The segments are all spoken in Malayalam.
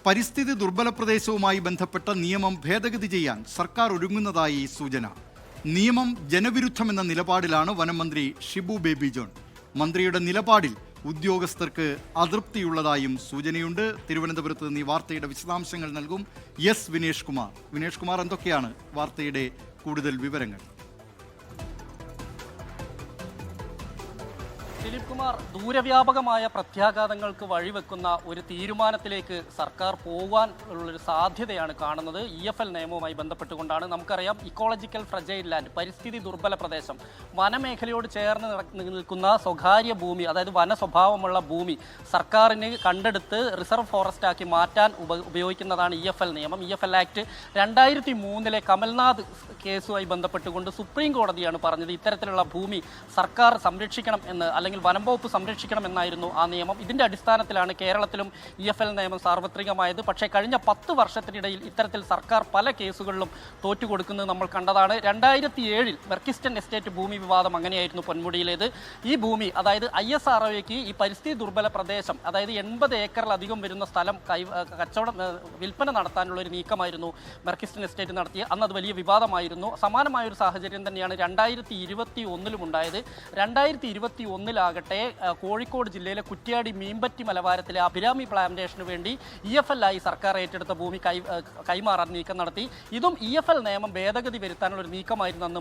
പരിസ്ഥിതി ദുർബല പ്രദേശവുമായി ബന്ധപ്പെട്ട നിയമം ഭേദഗതി ചെയ്യാൻ സർക്കാർ ഒരുങ്ങുന്നതായി സൂചന. നിയമം ജനവിരുദ്ധമെന്ന നിലപാടിലാണ് വനമന്ത്രി ഷിബു ബേബി ജോൺ. മന്ത്രിയുടെ നിലപാടിൽ ഉദ്യോഗസ്ഥർക്ക് അതൃപ്തിയുള്ളതായും സൂചനയുണ്ട്. തിരുവനന്തപുരത്ത് നിന്ന് ഈ വാർത്തയുടെ വിശദാംശങ്ങൾ നൽകും വിനേഷ് കുമാർ. എന്തൊക്കെയാണ് വാർത്തയുടെ കൂടുതൽ വിവരങ്ങൾ? ദിലീപ് കുമാർ, ദൂരവ്യാപകമായ പ്രത്യാഘാതങ്ങൾക്ക് വഴിവെക്കുന്ന ഒരു തീരുമാനത്തിലേക്ക് സർക്കാർ പോകാൻ ഉള്ളൊരു സാധ്യതയാണ് കാണുന്നത്. EFL നിയമവുമായി ബന്ധപ്പെട്ടുകൊണ്ടാണ്. നമുക്കറിയാം, ഇക്കോളജിക്കൽ ഫ്രജൈൽ ലാൻഡ്, പരിസ്ഥിതി ദുർബല പ്രദേശം, വനമേഖലയോട് ചേർന്ന് നിൽക്കുന്ന സ്വകാര്യ ഭൂമി, അതായത് വന സ്വഭാവമുള്ള ഭൂമി സർക്കാരിന് കണ്ടെടുത്ത് റിസർവ് ഫോറസ്റ്റ് ആക്കി മാറ്റാൻ ഉപയോഗിക്കുന്നതാണ് EFL നിയമം. EFL ആക്ട് 2003 കമൽനാഥ് കേസുമായി ബന്ധപ്പെട്ടുകൊണ്ട് സുപ്രീം കോടതിയാണ് പറഞ്ഞത് ഇത്തരത്തിലുള്ള ഭൂമി സർക്കാർ സംരക്ഷിക്കണം എന്ന്, അല്ലെങ്കിൽ വനം വകുപ്പ് സംരക്ഷിക്കണമെന്നായിരുന്നു ആ നിയമം. ഇതിന്റെ അടിസ്ഥാനത്തിലാണ് കേരളത്തിലും EFL നിയമം സാർവത്രികമായത്. പക്ഷേ കഴിഞ്ഞ 10 വർഷത്തിനിടയിൽ ഇത്തരത്തിൽ സർക്കാർ പല കേസുകളിലും തോറ്റുകൊടുക്കുന്നത് നമ്മൾ കണ്ടതാണ്. 2007 മെർക്കിസ്റ്റൺ എസ്റ്റേറ്റ് ഭൂമി വിവാദം അങ്ങനെയായിരുന്നു പൊന്മുടിയിലേത്. ഈ ഭൂമി, അതായത് ISROയ്ക്ക് ഈ പരിസ്ഥിതി ദുർബല പ്രദേശം, അതായത് 80 ഏക്കറിലധികം വരുന്ന സ്ഥലം വിൽപ്പന നടത്താനുള്ള ഒരു നീക്കമായിരുന്നു മെർക്കിസ്റ്റൺ എസ്റ്റേറ്റ് നടത്തിയത്. അന്ന് അത് വലിയ വിവാദമായിരുന്നു. സമാനമായൊരു സാഹചര്യം തന്നെയാണ് 2021 ഉണ്ടായത്. 2021 കോഴിക്കോട് ജില്ലയിലെ കുറ്റ്യാടി മീൻപറ്റി മലവാരത്തിലെ അഭിരാമി പ്ലാന്റേഷന് വേണ്ടി EFL ആയി സർക്കാർ ഏറ്റെടുത്ത ഭൂമി കൈമാറാൻ നീക്കം നടത്തി. ഇതും EFL നിയമം ഭേദഗതി വരുത്താനുള്ള ഒരു നീക്കമായിരുന്നു അന്ന്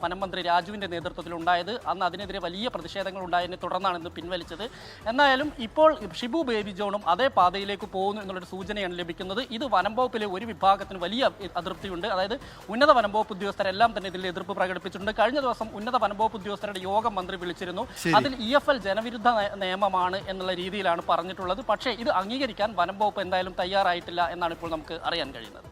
വനമന്ത്രി രാജുവിന്റെ നേതൃത്വത്തിൽ ഉണ്ടായത്. അന്ന് അതിനെതിരെ വലിയ പ്രതിഷേധങ്ങൾ ഉണ്ടായതിനെ തുടർന്നാണ് ഇന്ന് പിൻവലിച്ചത്. എന്നാലും ഇപ്പോൾ ഷിബു ബേബി ജോണും അതേ പാതയിലേക്ക് പോകുന്നു എന്നുള്ളൊരു സൂചനയാണ് ലഭിക്കുന്നത്. ഇത് വനം വകുപ്പിലെ ഒരു വിഭാഗത്തിന് വലിയ അതൃപ്തിയുണ്ട്. അതായത് ഉന്നത വനം വകുപ്പ് ഉദ്യോഗസ്ഥരെല്ലാം തന്നെ ഇതിൽ എതിർപ്പ് പ്രകടിപ്പിച്ചിട്ടുണ്ട്. കഴിഞ്ഞ ദിവസം ഉന്നത വനം വകുപ്പ് ഉദ്യോഗസ്ഥരുടെ യോഗം മന്ത്രി വിളിച്ചിരുന്നു. അതിൽ EFL ജനവിരുദ്ധ നിയമമാണ് എന്നുള്ള രീതിയിലാണ് പറഞ്ഞിട്ടുള്ളത്. പക്ഷേ ഇത് അംഗീകരിക്കാൻ വനം വകുപ്പ് എന്തായാലും തയ്യാറായിട്ടില്ല എന്നാണ് ഇപ്പോൾ നമുക്ക് അറിയാൻ കഴിയുന്നത്.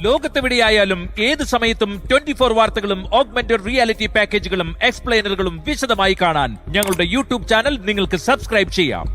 ലോകത്തെവിടെയായാലും ഏത് സമയത്തും 24 വാർത്തകളും ഓഗ്മെന്റഡ് റിയാലിറ്റി പാക്കേജുകളും എക്സ്പ്ലെയിനറുകളും വിശദമായി കാണാൻ ഞങ്ങളുടെ YouTube ചാനൽ നിങ്ങൾക്ക് സബ്സ്ക്രൈബ് ചെയ്യാം.